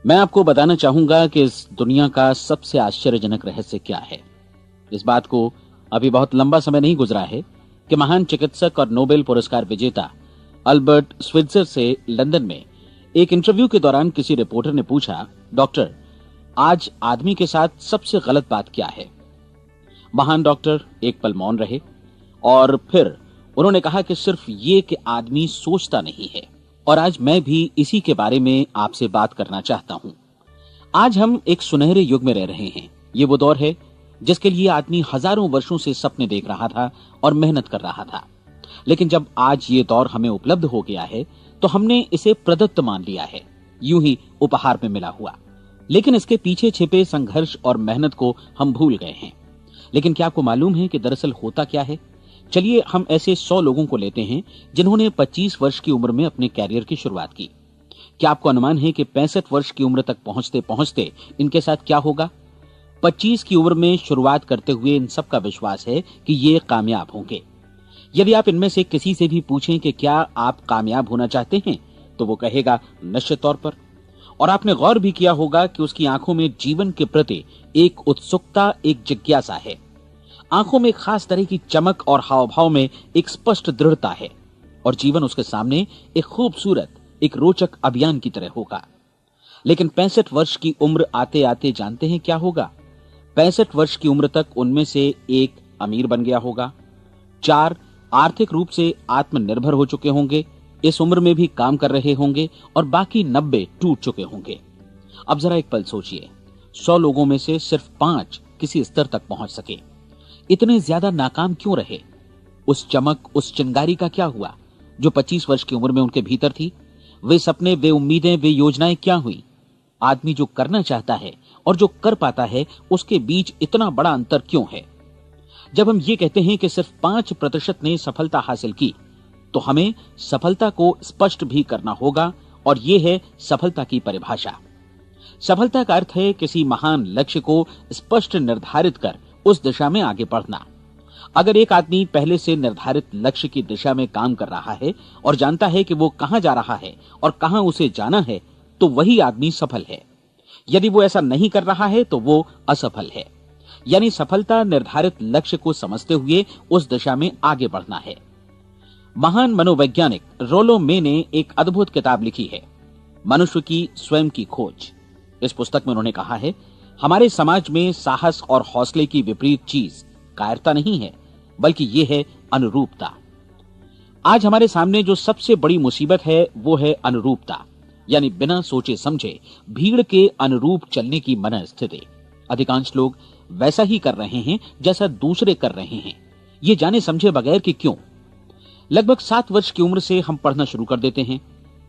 मैं आपको बताना चाहूंगा कि इस दुनिया का सबसे आश्चर्यजनक रहस्य क्या है। इस बात को अभी बहुत लंबा समय नहीं गुजरा है कि महान चिकित्सक और नोबेल पुरस्कार विजेता अल्बर्ट स्विट्जर से लंदन में एक इंटरव्यू के दौरान किसी रिपोर्टर ने पूछा, डॉक्टर, आज आदमी के साथ सबसे गलत बात क्या है? महान डॉक्टर एक पल मौन रहे और फिर उन्होंने कहा कि सिर्फ ये कि आदमी सोचता नहीं है। और आज मैं भी इसी के बारे में आपसे बात करना चाहता हूं। आज हम एक सुनहरे युग में रह रहे हैं। ये वो दौर है जिसके लिए आदमी हजारों वर्षों से सपने देख रहा था और मेहनत कर रहा था। लेकिन जब आज ये दौर हमें उपलब्ध हो गया है तो हमने इसे प्रदत्त मान लिया है, यूं ही उपहार में मिला हुआ। लेकिन इसके पीछे छिपे संघर्ष और मेहनत को हम भूल गए हैं। लेकिन क्या आपको मालूम है कि दरअसल होता क्या है? चलिए हम ऐसे 100 लोगों को लेते हैं जिन्होंने 25 वर्ष की उम्र में अपने कैरियर की शुरुआत की। क्या आपको अनुमान है कि 65 वर्ष की उम्र तक पहुंचते पहुंचते इनके साथ क्या होगा? 25 की उम्र में शुरुआत करते हुए इन सबका विश्वास है कि ये कामयाब होंगे। यदि आप इनमें से किसी से भी पूछें कि क्या आप कामयाब होना चाहते हैं, तो वो कहेगा निश्चित तौर पर। और आपने गौर भी किया होगा कि उसकी आंखों में जीवन के प्रति एक उत्सुकता, एक जिज्ञासा है। आंखों में खास तरह की चमक और हाव भाव में एक स्पष्ट दृढ़ता है और जीवन उसके सामने एक खूबसूरत, एक रोचक अभियान की तरह होगा। लेकिन 65 वर्ष की उम्र आते आते जानते हैं क्या होगा? 65 वर्ष की उम्र तक उनमें से एक अमीर बन गया होगा, 4 आर्थिक रूप से आत्मनिर्भर हो चुके होंगे, इस उम्र में भी काम कर रहे होंगे और बाकी 90 टूट चुके होंगे। अब जरा एक पल सोचिए, 100 लोगों में से सिर्फ 5 किसी स्तर तक पहुंच सके। इतने ज्यादा नाकाम क्यों रहे? उस चमक, उस चिंगारी का क्या हुआ जो 25 वर्ष की उम्र में उनके भीतर थी? वे सपने, वे उम्मीदें, वे योजनाएं क्या हुई? आदमी जो करना चाहता है और जो कर पाता है, उसके बीच इतना बड़ा अंतर क्यों है? जब हम ये कहते हैं कि सिर्फ 5% ने सफलता हासिल की, तो हमें सफलता को स्पष्ट भी करना होगा और यह है सफलता की परिभाषा। सफलता का अर्थ है किसी महान लक्ष्य को स्पष्ट निर्धारित कर उस दिशा में आगे बढ़ना। अगर एक आदमी पहले से निर्धारित लक्ष्य की दिशा में काम कर रहा है और जानता है कि वो कहां जा रहा है और कहां उसे जाना है, तो वही आदमी सफल है। यदि वो ऐसा नहीं कर रहा है तो वो असफल है। यानी सफलता निर्धारित लक्ष्य को समझते हुए उस दिशा में आगे बढ़ना है। महान मनोवैज्ञानिक रोलो मे ने एक अद्भुत किताब लिखी है, मनुष्य की स्वयं की खोज। इस पुस्तक में उन्होंने कहा है, हमारे समाज में साहस और हौसले की विपरीत चीज कायरता नहीं है, बल्कि यह है अनुरूपता। आज हमारे सामने जो सबसे बड़ी मुसीबत है वो है अनुरूपता, यानी बिना सोचे समझे भीड़ के अनुरूप चलने की मनस्थिति। अधिकांश लोग वैसा ही कर रहे हैं जैसा दूसरे कर रहे हैं, ये जाने समझे बगैर कि क्यों। लगभग 7 वर्ष की उम्र से हम पढ़ना शुरू कर देते हैं।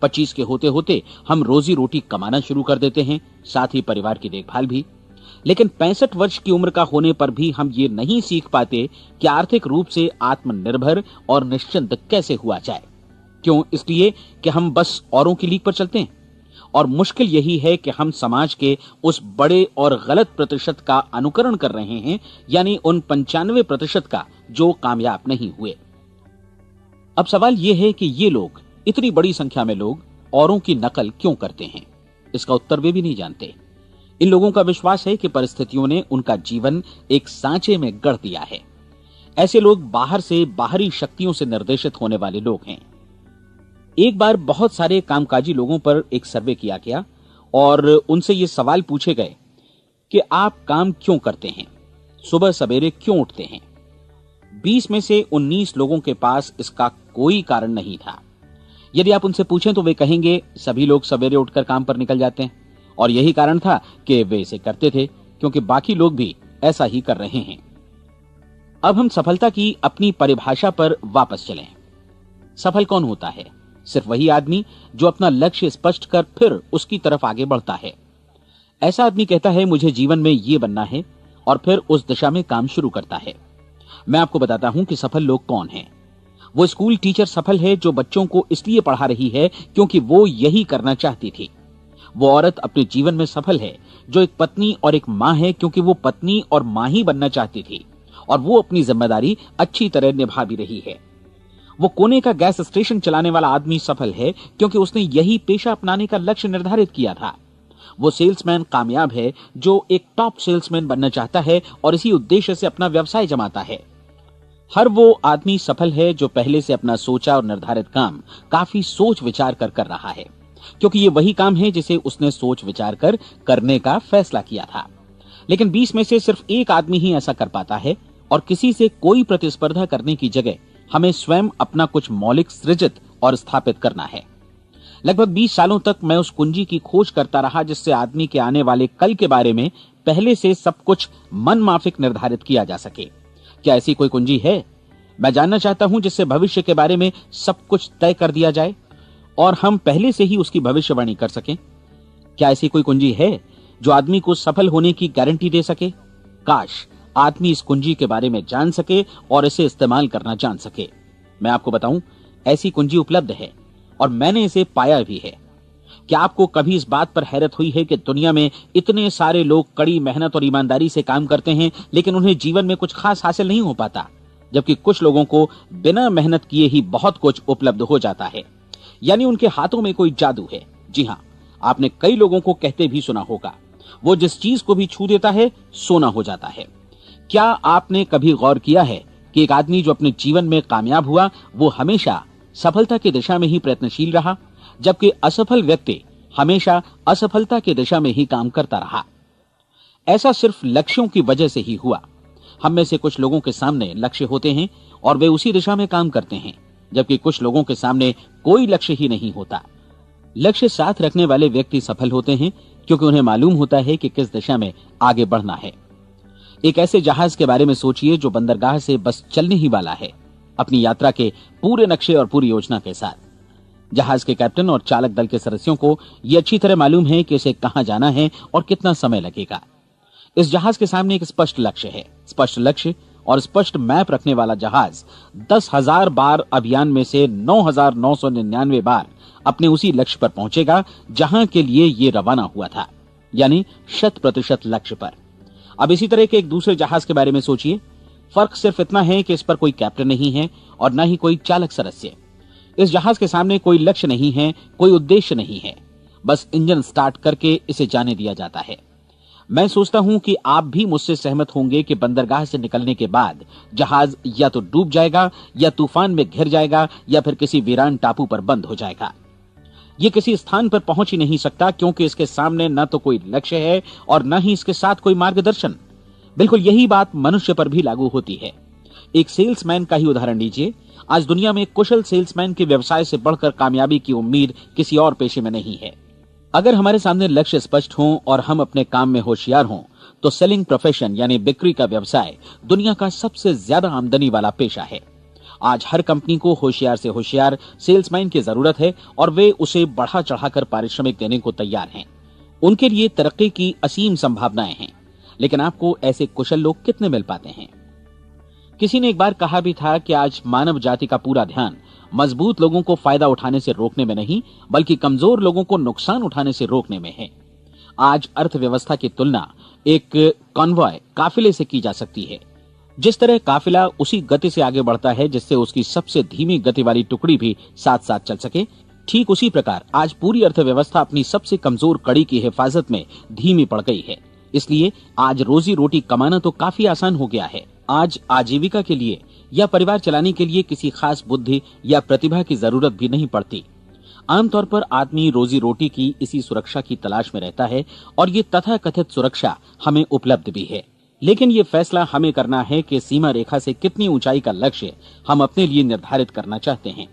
25 के होते होते हम रोजी रोटी कमाना शुरू कर देते हैं, साथ ही परिवार की देखभाल भी। लेकिन 65 वर्ष की उम्र का होने पर भी हम ये नहीं सीख पाते कि आर्थिक रूप से आत्मनिर्भर और निश्चिंत कैसे हुआ जाए। क्यों? इसलिए कि हम बस औरों की लीक पर चलते हैं। और मुश्किल यही है कि हम समाज के उस बड़े और गलत प्रतिशत का अनुकरण कर रहे हैं, यानी उन 95% का जो कामयाब नहीं हुए। अब सवाल यह है कि ये लोग, इतनी बड़ी संख्या में लोग, औरों की नकल क्यों करते हैं? इसका उत्तर वे भी नहीं जानते। इन लोगों का विश्वास है कि परिस्थितियों ने उनका जीवन एक सांचे में गढ़ दिया है। ऐसे लोग बाहर से, बाहरी शक्तियों से निर्देशित होने वाले लोग हैं। एक बार बहुत सारे कामकाजी लोगों पर एक सर्वे किया गया और उनसे ये सवाल पूछे गए कि आप काम क्यों करते हैं, सुबह सवेरे क्यों उठते हैं? 20 में से 19 लोगों के पास इसका कोई कारण नहीं था। यदि आप उनसे पूछें तो वे कहेंगे सभी लोग सवेरे उठकर काम पर निकल जाते हैं और यही कारण था कि वे इसे करते थे क्योंकि बाकी लोग भी ऐसा ही कर रहे हैं। अब हम सफलता की अपनी परिभाषा पर वापस चलें। सफल कौन होता है? सिर्फ वही आदमी जो अपना लक्ष्य स्पष्ट कर फिर उसकी तरफ आगे बढ़ता है। ऐसा आदमी कहता है मुझे जीवन में ये बनना है और फिर उस दिशा में काम शुरू करता है। मैं आपको बताता हूं कि सफल लोग कौन हैं। वो स्कूल टीचर सफल है जो बच्चों को इसलिए पढ़ा रही है क्योंकि वो यही करना चाहती थी। वो औरत अपने जीवन में सफल है जो एक पत्नी और एक मां है क्योंकि वो पत्नी और मां ही बनना चाहती थी और वो अपनी जिम्मेदारी अच्छी तरह निभा भी रही है। वो कोने का गैस स्टेशन चलाने वाला आदमी सफल है क्योंकि उसने यही पेशा अपनाने का लक्ष्य निर्धारित किया था। वो सेल्समैन कामयाब है जो एक टॉप सेल्समैन बनना चाहता है और इसी उद्देश्य से अपना व्यवसाय जमाता है। हर वो आदमी सफल है जो पहले से अपना सोचा और निर्धारित काम काफी सोच विचार कर रहा है, क्योंकि ये वही काम है जिसे उसने सोच विचार कर करने का फैसला किया था। लेकिन 20 में से सिर्फ एक आदमी ही ऐसा कर पाता है, और किसी से कोई प्रतिस्पर्धा करने की जगह हमें स्वयं अपना कुछ मौलिक सृजित और स्थापित करना है। लगभग 20 सालों तक मैं उस कुंजी की खोज करता रहा जिससे आदमी के आने वाले कल के बारे में पहले से सब कुछ मन माफिक निर्धारित किया जा सके। क्या ऐसी कोई कुंजी है? मैं जानना चाहता हूं जिससे भविष्य के बारे में सब कुछ तय कर दिया जाए और हम पहले से ही उसकी भविष्यवाणी कर सकें। क्या ऐसी कोई कुंजी है जो आदमी को सफल होने की गारंटी दे सके? काश आदमी इस कुंजी के बारे में जान सके और इसे इस्तेमाल करना जान सके। मैं आपको बताऊं, ऐसी कुंजी उपलब्ध है और मैंने इसे पाया भी है। क्या आपको कभी इस बात पर हैरत हुई है कि दुनिया में इतने सारे लोग कड़ी मेहनत और ईमानदारी से काम करते हैं, लेकिन उन्हें जीवन में कुछ खास हासिल नहीं हो पाता, जबकि कुछ लोगों को बिना मेहनत किए ही बहुत कुछ उपलब्ध हो जाता है। यानी उनके हाथों में कोई जादू है। जी हाँ, आपने कई लोगों को कहते भी सुना होगा, वो जिस चीज को भी छू देता है सोना हो जाता है। क्या आपने कभी गौर किया है कि एक आदमी जो अपने जीवन में कामयाब हुआ वो हमेशा सफलता की दिशा में ही प्रयत्नशील रहा, जबकि असफल व्यक्ति हमेशा असफलता की दिशा में ही काम करता रहा? ऐसा सिर्फ लक्ष्यों की वजह से ही हुआ। हम में से कुछ लोगों के सामने लक्ष्य होते हैं और वे उसी दिशा में काम करते हैं, जबकि कुछ लोगों के सामने कोई लक्ष्य ही नहीं होता। लक्ष्य साथ रखने वाले व्यक्ति सफल होते हैं क्योंकि उन्हें मालूम होता है कि किस दिशा में आगे बढ़ना है। एक ऐसे जहाज के बारे में सोचिए जो बंदरगाह से बस चलने ही वाला है, अपनी यात्रा के पूरे नक्शे और पूरी योजना के साथ। जहाज के कैप्टन और चालक दल के सदस्यों को यह अच्छी तरह मालूम है कि इसे कहां जाना है और कितना समय लगेगा। इस जहाज के सामने एक स्पष्ट लक्ष्य है। स्पष्ट लक्ष्य और स्पष्ट मैप रखने वाला जहाज 10,000 बार अभियान में से 9,999 बार अपने उसी लक्ष्य पर पहुंचेगा जहां के लिए ये रवाना हुआ था, यानी 100% लक्ष्य पर। अब इसी तरह के एक दूसरे जहाज के बारे में सोचिए। फर्क सिर्फ इतना है कि इस पर कोई कैप्टन नहीं है और न ही कोई चालक सदस्य। इस जहाज के सामने कोई लक्ष्य नहीं है, कोई उद्देश्य नहीं है, बस इंजन स्टार्ट करके इसे जाने दिया जाता है। मैं सोचता हूं कि आप भी मुझसे सहमत होंगे कि बंदरगाह से निकलने के बाद जहाज या तो डूब जाएगा या तूफान में घिर जाएगा या फिर किसी वीरान टापू पर बंद हो जाएगा। ये किसी स्थान पर पहुंच ही नहीं सकता क्योंकि इसके सामने न तो कोई लक्ष्य है और न ही इसके साथ कोई मार्गदर्शन। बिल्कुल यही बात मनुष्य पर भी लागू होती है। एक सेल्समैन का ही उदाहरण लीजिए। आज दुनिया में कुशल सेल्समैन के व्यवसाय से बढ़कर कामयाबी की उम्मीद किसी और पेशे में नहीं है। अगर हमारे सामने लक्ष्य स्पष्ट हो और हम अपने काम में होशियार हों, तो सेलिंग प्रोफेशन यानी बिक्री का व्यवसाय दुनिया का सबसे ज्यादा आमदनी वाला पेशा है। आज हर कंपनी को होशियार से होशियार सेल्समैन की जरूरत है और वे उसे बढ़ा चढ़ाकर पारिश्रमिक देने को तैयार हैं। उनके लिए तरक्की की असीम संभावनाएं हैं, लेकिन आपको ऐसे कुशल लोग कितने मिल पाते हैं? किसी ने एक बार कहा भी था कि आज मानव जाति का पूरा ध्यान मजबूत लोगों को फायदा उठाने से रोकने में नहीं, बल्कि कमजोर लोगों को नुकसान उठाने से रोकने में है। आज अर्थव्यवस्था की तुलना एक कॉन्वॉय काफिले से की जा सकती है। जिस तरह काफिला उसी गति से आगे बढ़ता है जिससे उसकी सबसे धीमी गति वाली टुकड़ी भी साथ साथ चल सके, ठीक उसी प्रकार आज पूरी अर्थव्यवस्था अपनी सबसे कमजोर कड़ी की हिफाजत में धीमी पड़ गई है। इसलिए आज रोजी रोटी कमाना तो काफी आसान हो गया है। आज आजीविका के लिए या परिवार चलाने के लिए किसी खास बुद्धि या प्रतिभा की जरूरत भी नहीं पड़ती। आमतौर पर आदमी रोजी रोटी की इसी सुरक्षा की तलाश में रहता है और ये तथाकथित सुरक्षा हमें उपलब्ध भी है। लेकिन ये फैसला हमें करना है कि सीमा रेखा से कितनी ऊंचाई का लक्ष्य हम अपने लिए निर्धारित करना चाहते हैं।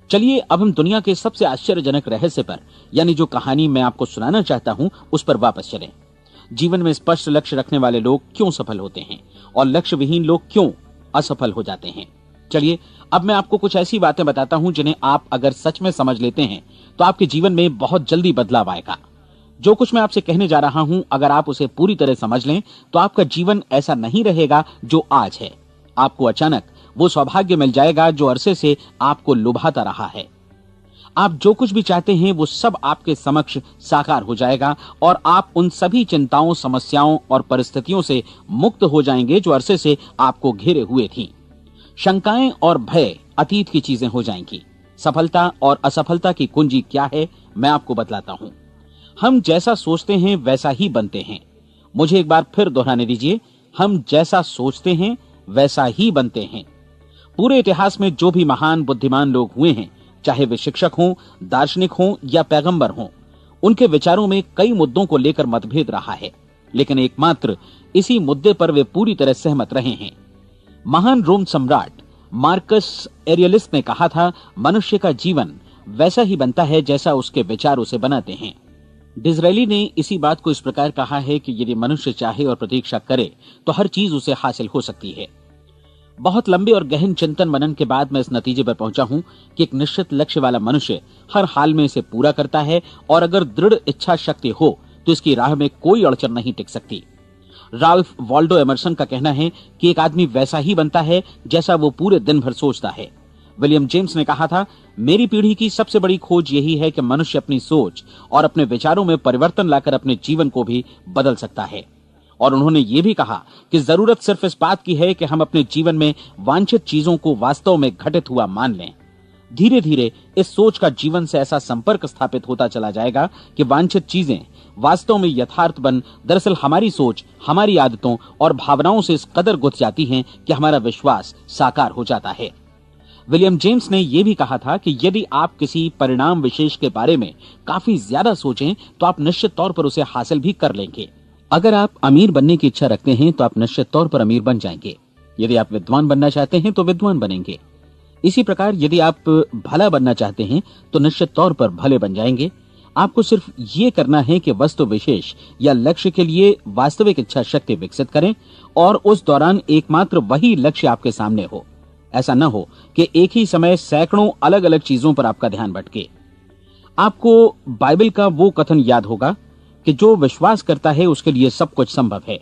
चलिए अब हम दुनिया के सबसे आश्चर्यजनक रहस्य पर, यानी जो कहानी मैं आपको सुनाना चाहता हूं, उस पर वापस चलें। जीवन में स्पष्ट लक्ष्य रखने वाले लोग क्यों सफल होते हैं और लक्ष्य विहीन लोग क्यों असफल हो जाते हैं? चलिए अब मैं आपको कुछ ऐसी बातें बताता हूं जिन्हें आप अगर सच में समझ लेते हैं तो आपके जीवन में बहुत जल्दी बदलाव आएगा। जो कुछ मैं आपसे कहने जा रहा हूं, अगर आप उसे पूरी तरह समझ लें तो आपका जीवन ऐसा नहीं रहेगा जो आज है। आपको अचानक वो सौभाग्य मिल जाएगा जो अरसे से आपको लुभाता रहा है। आप जो कुछ भी चाहते हैं वो सब आपके समक्ष साकार हो जाएगा और आप उन सभी चिंताओं, समस्याओं और परिस्थितियों से मुक्त हो जाएंगे जो अरसे से आपको घेरे हुए थी। शंकाएं और भय अतीत की चीजें हो जाएंगी। सफलता और असफलता की कुंजी क्या है, मैं आपको बतलाता हूं। हम जैसा सोचते हैं वैसा ही बनते हैं। मुझे एक बार फिर दोहराने दीजिए, हम जैसा सोचते हैं वैसा ही बनते हैं। पूरे इतिहास में जो भी महान बुद्धिमान लोग हुए हैं, चाहे वे शिक्षक हों, दार्शनिक हों या पैगंबर हों, उनके विचारों में कई मुद्दों को लेकर मतभेद रहा है, लेकिन एकमात्र इसी मुद्दे पर वे पूरी तरह सहमत रहे हैं। महान रोम सम्राट मार्कस एरियलिस ने कहा था, मनुष्य का जीवन वैसा ही बनता है जैसा उसके विचार उसे बनाते हैं। डिज़रायली ने इसी बात को इस प्रकार कहा है कि यदि मनुष्य चाहे और प्रतीक्षा करे तो हर चीज उसे हासिल हो सकती है। बहुत लंबे और गहन चिंतन मनन के बाद मैं इस नतीजे पर पहुंचा हूं कि एक निश्चित लक्ष्य वाला मनुष्य हर हाल में इसे पूरा करता है, और अगर दृढ़ इच्छा शक्ति हो तो इसकी राह में कोई अड़चन नहीं टिक सकती। राल्फ वॉल्डो एमर्सन का कहना है कि एक आदमी वैसा ही बनता है जैसा वो पूरे दिन भर सोचता है। विलियम जेम्स ने कहा था, मेरी पीढ़ी की सबसे बड़ी खोज यही है कि मनुष्य अपनी सोच और अपने विचारों में परिवर्तन लाकर अपने जीवन को भी बदल सकता है। और उन्होंने ये भी कहा कि जरूरत सिर्फ इस बात की है कि हम अपने जीवन में वांछित चीजों को वास्तव में घटित हुआ मान लें। धीरे धीरे इस सोच का जीवन से ऐसा संपर्क स्थापित होता चला जाएगा कि वांछित चीजें वास्तव में यथार्थ बन दरअसल हमारी सोच, हमारी आदतों और भावनाओं से इस कदर गुथ जाती हैं कि हमारा विश्वास साकार हो जाता है। विलियम जेम्स ने यह भी कहा था कि यदि आप किसी परिणाम विशेष के बारे में काफी ज्यादा सोचें तो आप निश्चित तौर पर उसे हासिल भी कर लेंगे। अगर आप अमीर बनने की इच्छा रखते हैं तो आप निश्चित तौर पर अमीर बन जाएंगे। यदि आप विद्वान बनना चाहते हैं तो विद्वान बनेंगे। इसी प्रकार यदि आप भला बनना चाहते हैं तो निश्चित तौर पर भले बन जाएंगे। आपको सिर्फ ये करना है कि वस्तु विशेष या लक्ष्य के लिए वास्तविक इच्छा शक्ति विकसित करें और उस दौरान एकमात्र वही लक्ष्य आपके सामने हो। ऐसा न हो कि एक ही समय सैकड़ों अलग अलग चीजों पर आपका ध्यान भटके। आपको बाइबल का वो कथन याद होगा कि जो विश्वास करता है उसके लिए सब कुछ संभव है।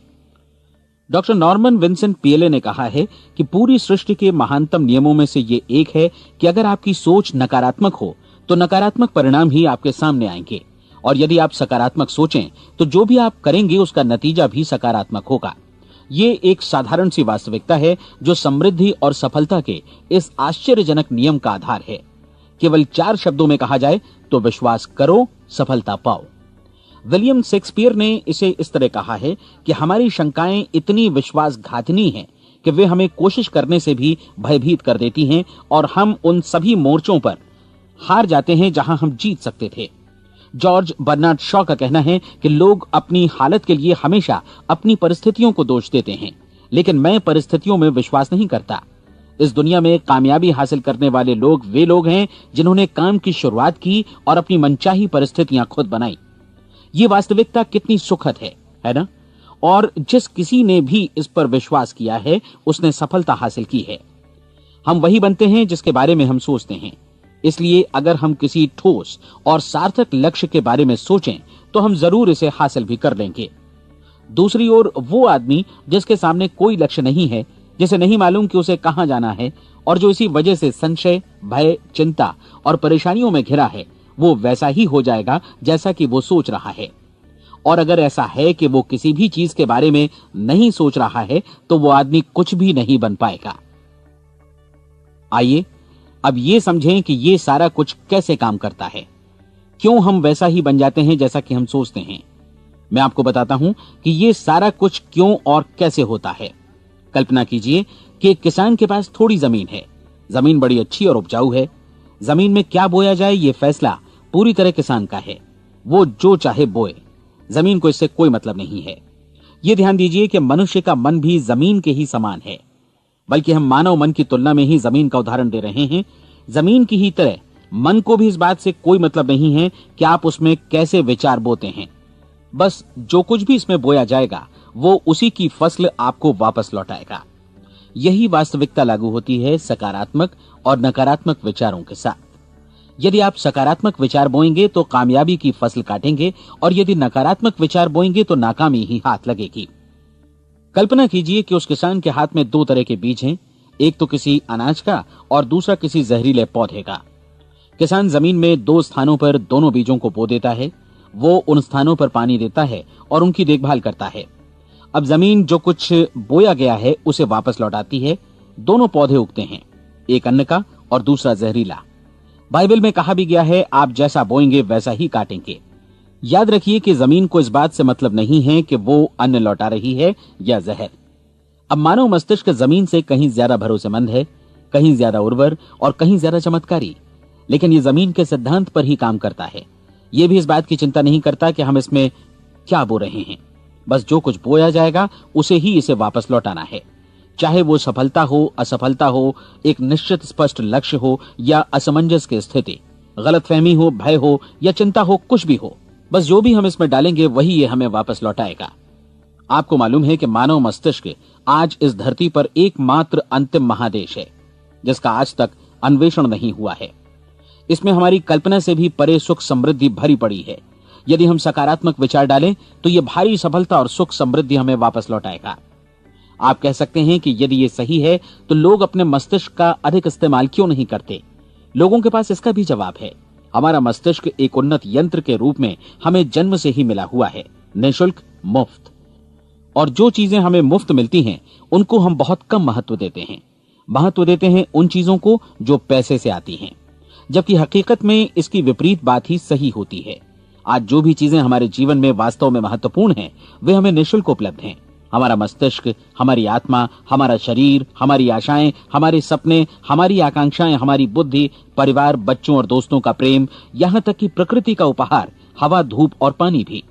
डॉक्टर नॉर्मन विंसेंट पीएले ने कहा है कि पूरी सृष्टि के महानतम नियमों में से ये एक है कि अगर आपकी सोच नकारात्मक हो तो नकारात्मक परिणाम ही आपके सामने आएंगे, और यदि आप सकारात्मक सोचें तो जो भी आप करेंगे उसका नतीजा भी सकारात्मक होगा। ये एक साधारण सी वास्तविकता है जो समृद्धि और सफलता के इस आश्चर्यजनक नियम का आधार है। केवल 4 शब्दों में कहा जाए तो विश्वास करो, सफलता पाओ। विलियम शेक्सपियर ने इसे इस तरह कहा है कि हमारी शंकाएं इतनी विश्वासघातिनी हैं कि वे हमें कोशिश करने से भी भयभीत कर देती हैं, और हम उन सभी मोर्चों पर हार जाते हैं जहां हम जीत सकते थे। जॉर्ज बर्नार्ड शॉ का कहना है कि लोग अपनी हालत के लिए हमेशा अपनी परिस्थितियों को दोष देते हैं, लेकिन मैं परिस्थितियों में विश्वास नहीं करता। इस दुनिया में कामयाबी हासिल करने वाले लोग वे लोग हैं जिन्होंने काम की शुरुआत की और अपनी मनचाही परिस्थितियां खुद बनाई। ये वास्तविकता कितनी सुखद है ना? और जिस किसी ने भी इस पर विश्वास किया है उसने सफलता हासिल की है। हम वही बनते हैं जिसके बारे में हम सोचते हैं। इसलिए अगर हम किसी ठोस और सार्थक लक्ष्य के बारे में सोचें तो हम जरूर इसे हासिल भी कर लेंगे। दूसरी ओर वो आदमी जिसके सामने कोई लक्ष्य नहीं है, जिसे नहीं मालूम कि उसे कहां जाना है, और जो इसी वजह से संशय, भय, चिंता और परेशानियों में घिरा है, वो वैसा ही हो जाएगा जैसा कि वो सोच रहा है। और अगर ऐसा है कि वो किसी भी चीज के बारे में नहीं सोच रहा है तो वो आदमी कुछ भी नहीं बन पाएगा। आइए अब ये समझें कि ये सारा कुछ कैसे काम करता है, क्यों हम वैसा ही बन जाते हैं जैसा कि हम सोचते हैं। मैं आपको बताता हूं कि ये सारा कुछ क्यों और कैसे होता है। कल्पना कीजिए कि एक किसान के पास थोड़ी जमीन है। जमीन बड़ी अच्छी और उपजाऊ है। जमीन में क्या बोया जाए ये फैसला पूरी तरह किसान का है। वो जो चाहे बोए, जमीन को इससे कोई मतलब नहीं है। ये ध्यान दीजिए कि मनुष्य का मन भी जमीन के ही समान है, बल्कि हम मानव मन की तुलना में ही जमीन का उदाहरण दे रहे हैं। जमीन की ही तरह मन को भी इस बात से कोई मतलब नहीं है कि आप उसमें कैसे विचार बोते हैं। बस जो कुछ भी इसमें बोया जाएगा वो उसी की फसल आपको वापस लौटाएगा। यही वास्तविकता लागू होती है सकारात्मक और नकारात्मक विचारों के साथ। यदि आप सकारात्मक विचार बोएंगे तो कामयाबी की फसल काटेंगे, और यदि नकारात्मक विचार बोएंगे तो नाकामी ही हाथ लगेगी। कल्पना कीजिए कि उस किसान के हाथ में 2 तरह के बीज हैं, एक तो किसी अनाज का और दूसरा किसी जहरीले पौधे का। किसान जमीन में 2 स्थानों पर दोनों बीजों को बो देता है। वो उन स्थानों पर पानी देता है और उनकी देखभाल करता है। अब जमीन जो कुछ बोया गया है उसे वापस लौटाती है। दोनों पौधे उगते हैं, एक अन्न का और दूसरा जहरीला। बाइबल में कहा भी गया है, आप जैसा बोएंगे वैसा ही काटेंगे। याद रखिए कि जमीन को इस बात से मतलब नहीं है कि वो अन्न लौटा रही है या जहर। अब मानव मस्तिष्क जमीन से कहीं ज्यादा भरोसेमंद है, कहीं ज्यादा उर्वर और कहीं ज्यादा चमत्कारी, लेकिन ये जमीन के सिद्धांत पर ही काम करता है। ये भी इस बात की चिंता नहीं करता कि हम इसमें क्या बो रहे हैं। बस जो कुछ बोया जाएगा उसे ही इसे वापस लौटाना है, चाहे वो सफलता हो, असफलता हो, एक निश्चित स्पष्ट लक्ष्य हो या असमंजस की स्थिति, गलतफहमी हो, भय हो या चिंता हो, कुछ भी हो, बस जो भी हम इसमें डालेंगे वही ये हमें वापस लौटाएगा। आपको मालूम है कि मानव मस्तिष्क आज इस धरती पर एकमात्र अंतिम महादेश है जिसका आज तक अन्वेषण नहीं हुआ है। इसमें हमारी कल्पना से भी परे सुख समृद्धि भरी पड़ी है। यदि हम सकारात्मक विचार डालें तो यह भारी सफलता और सुख समृद्धि हमें वापस लौटाएगा। आप कह सकते हैं कि यदि ये सही है तो लोग अपने मस्तिष्क का अधिक इस्तेमाल क्यों नहीं करते? लोगों के पास इसका भी जवाब है। हमारा मस्तिष्क एक उन्नत यंत्र के रूप में हमें जन्म से ही मिला हुआ है, निःशुल्क, मुफ्त। और जो चीजें हमें मुफ्त मिलती हैं उनको हम बहुत कम महत्व देते हैं। महत्व देते हैं उन चीजों को जो पैसे से आती हैं, जबकि हकीकत में इसकी विपरीत बात ही सही होती है। आज जो भी चीजें हमारे जीवन में वास्तव में महत्वपूर्ण हैं वे हमें निःशुल्क उपलब्ध हैं। हमारा मस्तिष्क, हमारी आत्मा, हमारा शरीर, हमारी आशाएं, हमारे सपने, हमारी आकांक्षाएं, हमारी बुद्धि, परिवार, बच्चों और दोस्तों का प्रेम, यहां तक कि प्रकृति का उपहार, हवा, धूप और पानी भी,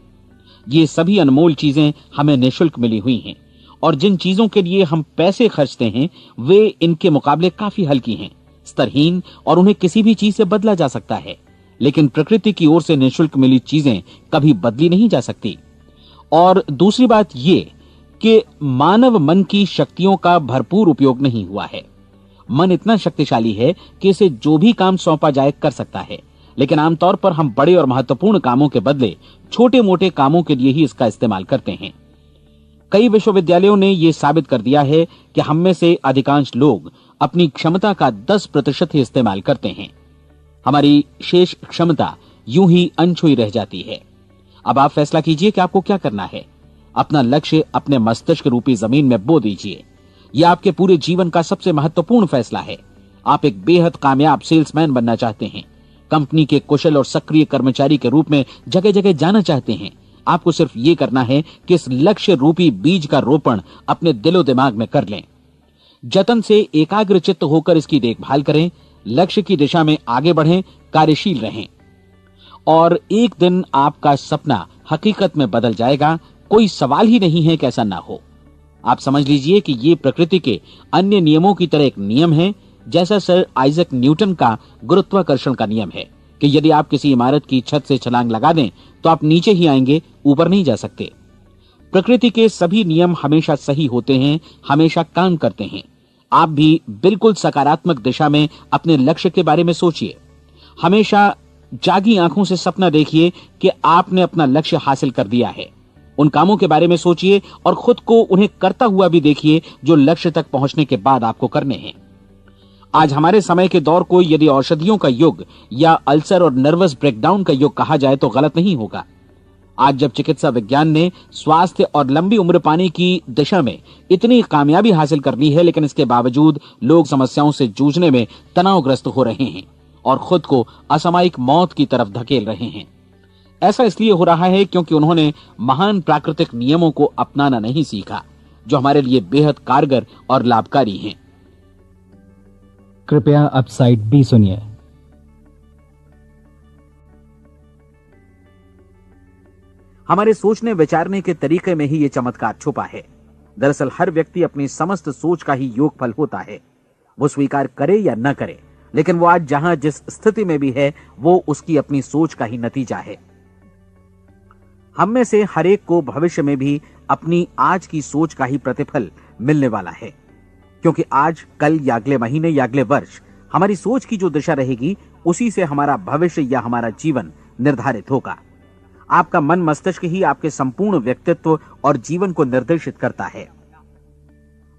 ये सभी अनमोल चीजें हमें निःशुल्क मिली हुई हैं। और जिन चीजों के लिए हम पैसे खर्चते हैं वे इनके मुकाबले काफी हल्की हैं, स्तरहीन, और उन्हें किसी भी चीज से बदला जा सकता है। लेकिन प्रकृति की ओर से निःशुल्क मिली चीजें कभी बदली नहीं जा सकती। और दूसरी बात ये कि मानव मन की शक्तियों का भरपूर उपयोग नहीं हुआ है। मन इतना शक्तिशाली है कि इसे जो भी काम सौंपा जाए कर सकता है, लेकिन आमतौर पर हम बड़े और महत्वपूर्ण कामों के बदले छोटे मोटे कामों के लिए ही इसका इस्तेमाल करते हैं। कई विश्वविद्यालयों ने यह साबित कर दिया है कि हम में से अधिकांश लोग अपनी क्षमता का 10% ही इस्तेमाल करते हैं। हमारी शेष क्षमता यूं ही अनछुई रह जाती है। अब आप फैसला कीजिए कि आपको क्या करना है। अपना लक्ष्य अपने मस्तिष्क रूपी जमीन में बो दीजिए। यह आपके पूरे जीवन का सबसे महत्वपूर्ण फैसला है। आप एक बेहद कामयाब सेल्समैन बनना चाहते हैं, कंपनी के कुशल और सक्रिय कर्मचारी के रूप में जगह जगह जाना चाहते हैं। आपको सिर्फ ये करना है कि इस लक्ष्य रूपी बीज का रोपण अपने दिलो दिमाग में कर लें। जतन से एकाग्रचित्त होकर इसकी देखभाल करें, लक्ष्य की दिशा में आगे बढ़ें, कार्यशील रहें, और एक दिन आपका सपना हकीकत में बदल जाएगा। कोई सवाल ही नहीं है कि ऐसा ना हो। आप समझ लीजिए कि ये प्रकृति के अन्य नियमों की तरह एक नियम है, जैसा सर आइजक न्यूटन का गुरुत्वाकर्षण का नियम है कि यदि आप किसी इमारत की छत से छलांग लगा दें तो आप नीचे ही आएंगे, ऊपर नहीं जा सकते। प्रकृति के सभी नियम हमेशा सही होते हैं, हमेशा काम करते हैं। आप भी बिल्कुल सकारात्मक दिशा में अपने लक्ष्य के बारे में सोचिए। हमेशा जागी आंखों से सपना देखिए कि आपने अपना लक्ष्य हासिल कर दिया है। उन कामों के बारे में सोचिए और खुद को उन्हें करता हुआ भी देखिए जो लक्ष्य तक पहुंचने के बाद आपको करने हैं। आज हमारे समय के दौर को यदि औषधियों का युग या अल्सर और नर्वस ब्रेकडाउन का युग कहा जाए तो गलत नहीं होगा। आज जब चिकित्सा विज्ञान ने स्वास्थ्य और लंबी उम्र पाने की दिशा में इतनी कामयाबी हासिल कर ली है, लेकिन इसके बावजूद लोग समस्याओं से जूझने में तनावग्रस्त हो रहे हैं और खुद को असामयिक मौत की तरफ धकेल रहे हैं। ऐसा इसलिए हो रहा है क्योंकि उन्होंने महान प्राकृतिक नियमों को अपनाना नहीं सीखा, जो हमारे लिए बेहद कारगर और लाभकारी हैं। कृपया अब साइड बी सुनिए। हमारे सोचने विचारने के तरीके में ही ये चमत्कार छुपा है। दरअसल हर व्यक्ति अपनी समस्त सोच का ही योगफल होता है। वो स्वीकार करे या न करे, लेकिन वो आज जहां जिस स्थिति में भी है वो उसकी अपनी सोच का ही नतीजा है। हम में से हर एक को भविष्य में भी अपनी आज की सोच का ही प्रतिफल मिलने वाला है, क्योंकि आज, कल या अगले महीने या अगले वर्ष हमारी सोच की जो दिशा रहेगी उसी से हमारा भविष्य या हमारा जीवन निर्धारित होगा। आपका मन मस्तिष्क ही आपके संपूर्ण व्यक्तित्व और जीवन को निर्देशित करता है।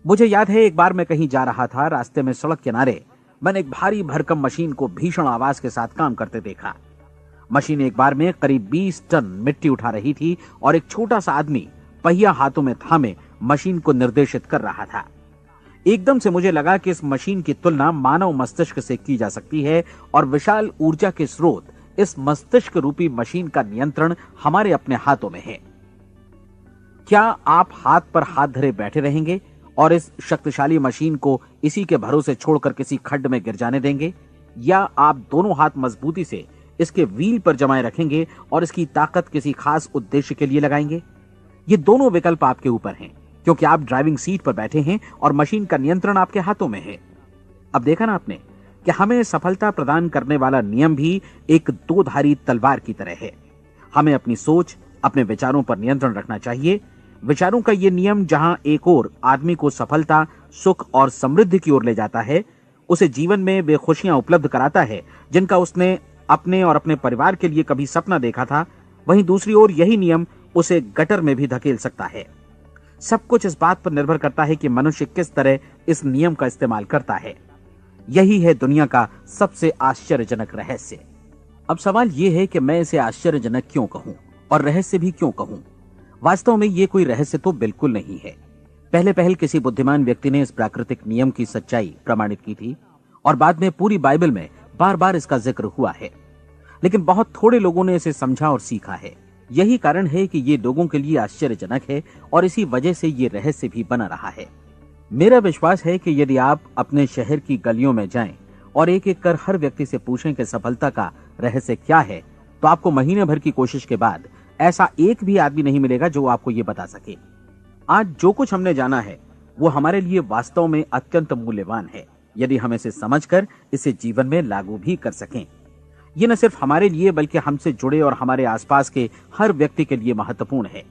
मुझे याद है एक बार मैं कहीं जा रहा था, रास्ते में सड़क किनारे मैंने एक भारी भरकम मशीन को भीषण आवाज के साथ काम करते देखा। मशीन एक बार में करीब 20 टन मिट्टी उठा रही थी और एक छोटा सा आदमी पहिया हाथों में थामे मशीन को निर्देशित कर रहा था। एकदम से मुझे लगा कि इस मशीन की तुलना मानव मस्तिष्क से की जा सकती है और विशाल ऊर्जा के स्रोत इस मस्तिष्क रूपी मशीन का नियंत्रण हमारे अपने हाथों में है। क्या आप हाथ पर हाथ धरे बैठे रहेंगे और इस शक्तिशाली मशीन को इसी के भरोसे छोड़कर किसी खड्ड में गिर जाने देंगे, या आप दोनों हाथ मजबूती से इसके व्हील पर जमाए रखेंगे और इसकी ताकत किसी खास उद्देश्य के लिए लगाएंगे? ये दोनों विकल्प आपके ऊपर हैं, क्योंकि आप ड्राइविंग सीट पर बैठे हैं और मशीन का नियंत्रण आपके हाथों में है। अब देखा ना आपने कि हमें सफलता प्रदान करने वाला नियम भी एक दो-धारी तलवार की तरह है। हमें अपनी सोच, अपने विचारों पर नियंत्रण रखना चाहिए। विचारों का ये नियम जहां एक ओर आदमी को सफलता, सुख और समृद्धि की ओर ले जाता है, उसे जीवन में वे खुशियां उपलब्ध कराता है जिनका उसने अपने और अपने परिवार के लिए कभी सपना देखा था, वहीं दूसरी ओर यही नियम उसे गटर में भी धकेल सकता है। सब कुछ इस बात पर निर्भर करता है कि मनुष्य किस तरह इस नियम का इस्तेमाल करता है। यही है दुनिया का सबसे आश्चर्यजनक रहस्य। अब सवाल यह है कि मैं इसे आश्चर्यजनक क्यों कहूं और रहस्य भी क्यों कहूं? वास्तव में यह कोई रहस्य तो बिल्कुल नहीं है। पहले पहल किसी बुद्धिमान व्यक्ति ने इस प्राकृतिक नियम की सच्चाई प्रमाणित की थी और बाद में पूरी बाइबल में बार बार इसका जिक्र हुआ है, लेकिन बहुत थोड़े लोगों ने इसे समझा और सीखा है। यही कारण है कि ये लोगों के लिए आश्चर्यजनक है और इसी वजह से ये रहस्य भी बना रहा है। मेरा विश्वास है कि यदि आप अपने शहर की गलियों में जाएं और एक एक कर हर व्यक्ति से पूछें कि सफलता का रहस्य क्या है, तो आपको महीने भर की कोशिश के बाद ऐसा एक भी आदमी नहीं मिलेगा जो आपको ये बता सके। आज जो कुछ हमने जाना है वो हमारे लिए वास्तव में अत्यंत मूल्यवान है, यदि हम इसे समझकर इसे जीवन में लागू भी कर सकें। ये न सिर्फ हमारे लिए बल्कि हमसे जुड़े और हमारे आसपास के हर व्यक्ति के लिए महत्वपूर्ण है।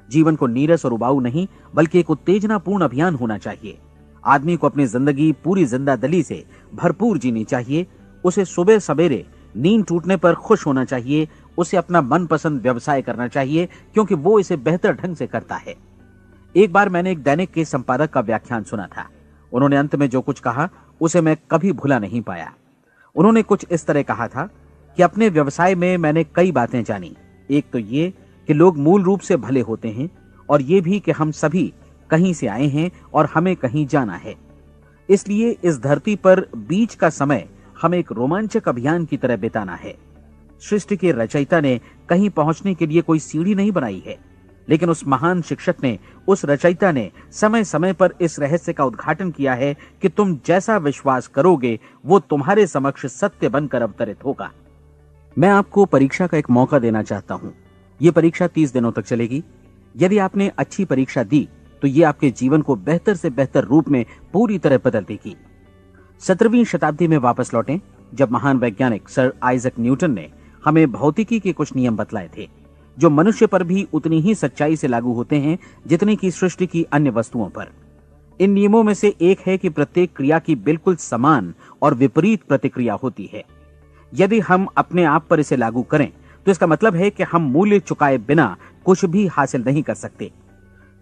जीवन को नीरस और उबाऊ नहीं बल्कि एक उत्तेजनापूर्ण अभियान होना चाहिए। आदमी को अपनी जिंदगी पूरी जिंदादिली से भरपूर जीनी चाहिए। उसे सुबह सवेरे नींद टूटने पर खुश होना चाहिए। उसे अपना मनपसंद व्यवसाय करना चाहिए क्योंकि वो इसे बेहतर ढंग से करता है। एक बार मैंने एक दैनिक के संपादक का व्याख्यान सुना था। उन्होंने अंत में जो कुछ कहा उसे मैं कभी भुला नहीं पाया। उन्होंने कुछ इस तरह कहा था कि अपने व्यवसाय में मैंने कई बातें जानी। एक तो ये कि लोग मूल रूप से भले होते हैं और ये भी कि हम सभी कहीं से आए हैं और हमें कहीं जाना है। इसलिए इस धरती पर बीच का समय हमें एक रोमांचक अभियान की तरह बिताना है। सृष्टि के रचयिता ने कहीं पहुंचने के लिए कोई सीढ़ी नहीं बनाई है, लेकिन उस महान शिक्षक ने, उस रचयिता ने समय समय पर इस रहस्य का उद्घाटन किया है कि तुम जैसा विश्वास करोगे वो तुम्हारे समक्ष सत्य बनकर अवतरित होगा। मैं आपको परीक्षा का एक मौका देना चाहता हूं। यह परीक्षा 30 दिनों तक चलेगी। यदि आपने अच्छी परीक्षा दी तो ये आपके जीवन को बेहतर से बेहतर रूप में पूरी तरह बदल देगी। 17वीं शताब्दी में वापस लौटें, जब महान वैज्ञानिक सर आइजक न्यूटन ने हमें भौतिकी के कुछ नियम बतलाए थे, जो मनुष्य पर भी उतनी ही सच्चाई से लागू होते हैं जितनी की सृष्टि की अन्य वस्तुओं पर। इन नियमों में से एक है कि प्रत्येक क्रिया की बिल्कुल समान और विपरीत प्रतिक्रिया होती है। यदि हम अपने आप पर इसे लागू करें तो इसका मतलब है कि हम मूल्य चुकाए बिना कुछ भी हासिल नहीं कर सकते।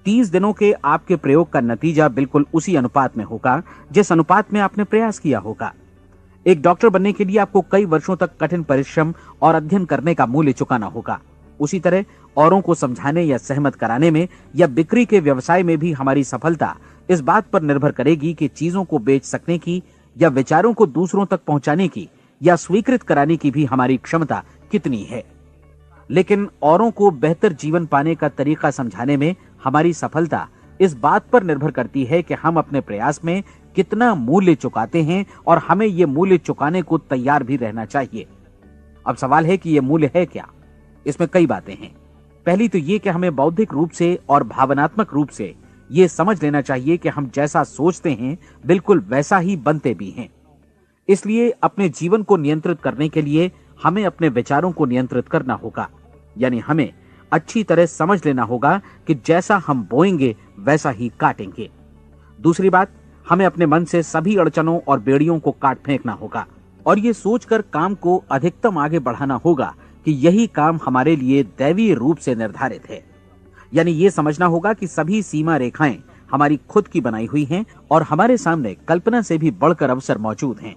30 दिनों के आपके प्रयोग का नतीजा बिल्कुल उसी अनुपात में होगा जिस अनुपात में आपने प्रयास किया होगा। एक डॉक्टर बनने के लिए आपको कई वर्षों तक कठिन परिश्रम और अध्ययन करने का मूल्य चुकाना होगा। उसी तरह औरों को समझाने या सहमत कराने में या बिक्री के व्यवसाय में भी हमारी सफलता इस बात पर निर्भर करेगी कि चीजों को बेच सकने की या विचारों को दूसरों तक पहुंचाने की या स्वीकृत कराने की भी हमारी क्षमता कितनी है। लेकिन औरों को बेहतर जीवन पाने का तरीका समझाने में हमारी सफलता इस बात पर निर्भर करती है कि हम अपने प्रयास में कितना मूल्य चुकाते हैं और हमें यह मूल्य चुकाने को तैयार भी रहना चाहिए। अब सवाल है कि यह मूल्य है क्या? इसमें कई बातें हैं। पहली तो यह कि हमें बौद्धिक रूप से और भावनात्मक रूप से यह समझ लेना चाहिए कि हम जैसा सोचते हैं बिल्कुल वैसा ही बनते भी हैं। इसलिए अपने जीवन को नियंत्रित करने के लिए हमें अपने विचारों को नियंत्रित करना होगा। यानी हमें अच्छी तरह समझ लेना होगा कि जैसा हम बोएंगे वैसा ही काटेंगे। दूसरी बात, हमें अपने मन से सभी अड़चनों और बेड़ियों को काट फेंकना होगा और ये सोचकर काम को अधिकतम आगे बढ़ाना होगा कि यही काम हमारे लिए दैवीय रूप से निर्धारित है। यानी ये समझना होगा कि सभी सीमा रेखाएं हमारी खुद की बनाई हुई हैं और हमारे सामने कल्पना से भी बढ़कर अवसर मौजूद हैं।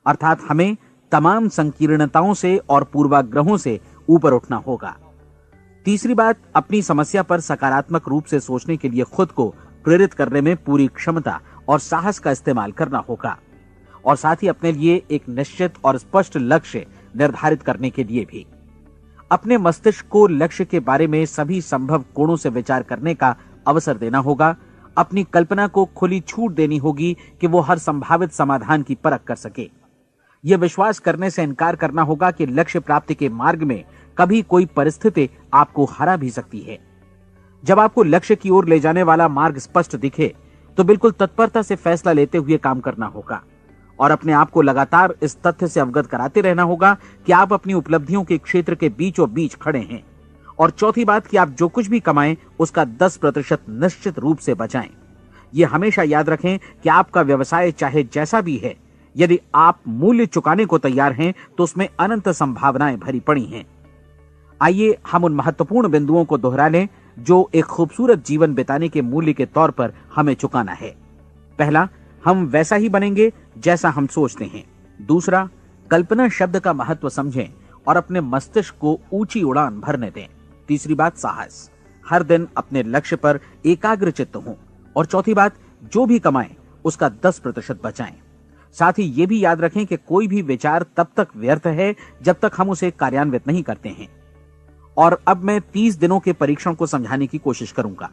अर्थात हमें तमाम संकीर्णताओं से और पूर्वाग्रहों से ऊपर उठना होगा। तीसरी बात, अपनी समस्या पर सकारात्मक रूप से सोचने के लिए खुद को प्रेरित करने में पूरी क्षमता और साहस का इस्तेमाल करना होगा और साथ ही अपने लिए एक निश्चित और स्पष्ट लक्ष्य निर्धारित करने के लिए भी। अपने मस्तिष्क को लक्ष्य के बारे में सभी संभव कोणों से विचार करने का अवसर देना होगा। अपनी कल्पना को खुली छूट देनी होगी कि वो हर संभावित समाधान की परख कर सके। यह विश्वास करने से इनकार करना होगा कि लक्ष्य प्राप्ति के मार्ग में कभी कोई परिस्थिति आपको हरा भी सकती है। जब आपको लक्ष्य की ओर ले जाने वाला मार्ग स्पष्ट दिखे तो बिल्कुल तत्परता से फैसला लेते हुए काम करना होगा और अपने आप को लगातार इस तथ्य से अवगत कराते रहना होगा कि आप अपनी उपलब्धियों के क्षेत्र के बीचों बीच खड़े हैं। और चौथी बात कि आप जो कुछ भी कमाएं उसका 10% निश्चित रूप से बचाएं। ये हमेशा याद रखें कि आपका व्यवसाय चाहे जैसा भी है, यदि आप मूल्य चुकाने को तैयार हैं तो उसमें अनंत संभावनाएं भरी पड़ी हैं। आइए हम उन महत्वपूर्ण बिंदुओं को दोहरा लें जो एक खूबसूरत जीवन बिताने के मूल्य के तौर पर हमें चुकाना है। पहला, हम वैसा ही बनेंगे जैसा हम सोचते हैं। दूसरा, कल्पना शब्द का महत्व समझें और अपने मस्तिष्क को ऊंची उड़ान भरने दें। तीसरी बात, साहस, हर दिन अपने लक्ष्य पर एकाग्र चित्त हों। और चौथी बात, जो भी कमाएं उसका 10% बचाएं। साथ ही ये भी याद रखें कि कोई भी विचार तब तक व्यर्थ है जब तक हम उसे कार्यान्वित नहीं करते हैं। और अब मैं 30 दिनों के परीक्षण को समझाने की कोशिश करूंगा।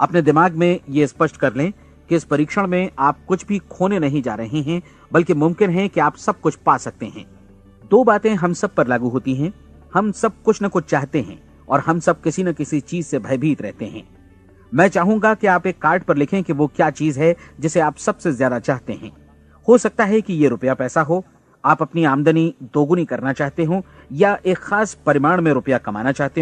अपने दिमाग में यह स्पष्ट कर लें कि इस परीक्षण में आप कुछ भी खोने नहीं जा रहे हैं, बल्कि मुमकिन है कि आप सब कुछ पा सकते हैं। 2 बातें हम सब पर लागू होती हैं। हम सब कुछ न कुछ चाहते हैं और हम सब किसी न किसी चीज से भयभीत रहते हैं। मैं चाहूंगा कि आप एक कार्ड पर लिखें कि वो क्या चीज है जिसे आप सबसे ज्यादा चाहते हैं। हो सकता है कि ये रुपया पैसा हो, आप अपनी आमदनी दोगुनी करना चाहते हो, या एक खास परिमाण में रुपया कमाना चाहते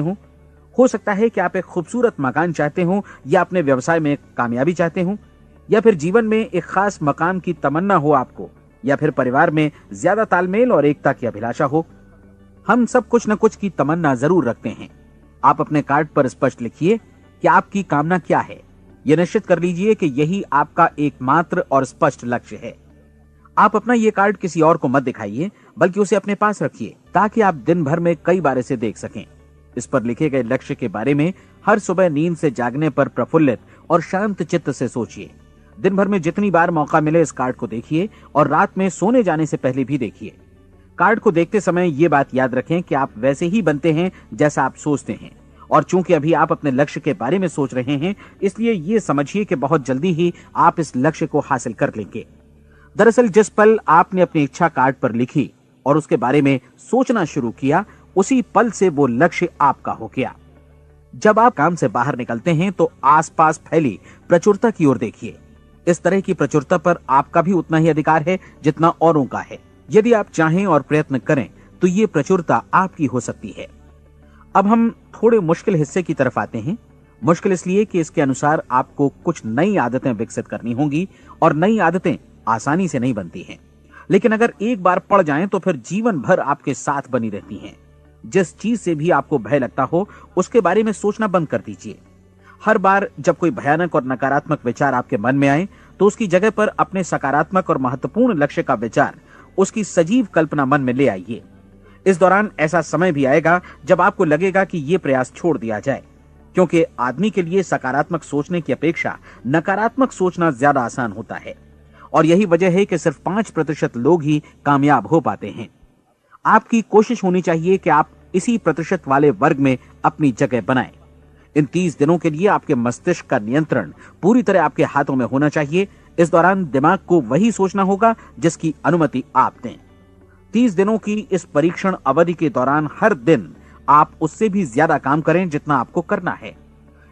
हो सकता है कि आप एक खूबसूरत मकान चाहते हो, या अपने व्यवसाय में कामयाबी चाहते हो, या फिर जीवन में एक खास मकाम की तमन्ना हो आपको, या फिर परिवार में ज्यादा तालमेल और एकता की अभिलाषा हो। हम सब कुछ न कुछ की तमन्ना जरूर रखते हैं। आप अपने कार्ड पर स्पष्ट लिखिए कि आपकी कामना क्या है। यह निश्चित कर लीजिए कि यही आपका एकमात्र और स्पष्ट लक्ष्य है। आप अपना ये कार्ड किसी और को मत दिखाइए, बल्कि उसे अपने पास रखिए ताकि आप दिन भर में कई बार इसे देख सकें। इस पर लिखे गए लक्ष्य के बारे में हर सुबह नींद से जागने पर प्रफुल्लित और शांत चित्त से सोचिए। दिन भर में जितनी बार मौका मिले इस कार्ड को देखिए और रात में सोने जाने से पहले भी देखिए। कार्ड को देखते समय ये बात याद रखें कि आप वैसे ही बनते हैं जैसा आप सोचते हैं। और चूंकि अभी आप अपने लक्ष्य के बारे में सोच रहे हैं, इसलिए ये समझिए कि बहुत जल्दी ही आप इस लक्ष्य को हासिल कर लेंगे। दरअसल जिस पल आपने अपनी इच्छा कार्ड पर लिखी और उसके बारे में सोचना शुरू किया, उसी पल से वो लक्ष्य आपका हो गया। जब आप काम से बाहर निकलते हैं तो आसपास फैली प्रचुरता की ओर देखिए। इस तरह की प्रचुरता पर आपका भी उतना ही अधिकार है जितना औरों का है। यदि आप चाहें और प्रयत्न करें तो ये प्रचुरता आपकी हो सकती है। अब हम थोड़े मुश्किल हिस्से की तरफ आते हैं। मुश्किल इसलिए कि इसके अनुसार आपको कुछ नई आदतें विकसित करनी होंगी और नई आदतें आसानी से नहीं बनती हैं, लेकिन अगर एक बार पड़ जाएं तो फिर जीवन भर आपके साथ बनी रहती हैं। जिस चीज से भी आपको भय लगता हो उसके बारे में सोचना बंद कर दीजिए। हर बार जब कोई भयानक और नकारात्मक विचार आपके मन में आए तो उसकी जगह पर अपने सकारात्मक और महत्वपूर्ण लक्ष्य का विचार, उसकी सजीव कल्पना मन में ले आइए। इस दौरान ऐसा समय भी आएगा जब आपको लगेगा कि ये प्रयास छोड़ दिया जाए, क्योंकि आदमी के लिए सकारात्मक सोचने की अपेक्षा नकारात्मक सोचना ज्यादा आसान होता है। और यही वजह है कि सिर्फ 5% लोग ही कामयाब हो पाते हैं। आपकी कोशिश होनी चाहिए कि आप इसी प्रतिशत वाले वर्ग में अपनी जगह बनाएं। इन 30 दिनों के लिए आपके मस्तिष्क का नियंत्रण पूरी तरह आपके हाथों में होना चाहिए। इस दौरान दिमाग को वही सोचना होगा जिसकी अनुमति आप दें। 30 दिनों की इस परीक्षण अवधि के दौरान हर दिन आप उससे भी ज्यादा काम करें जितना आपको करना है।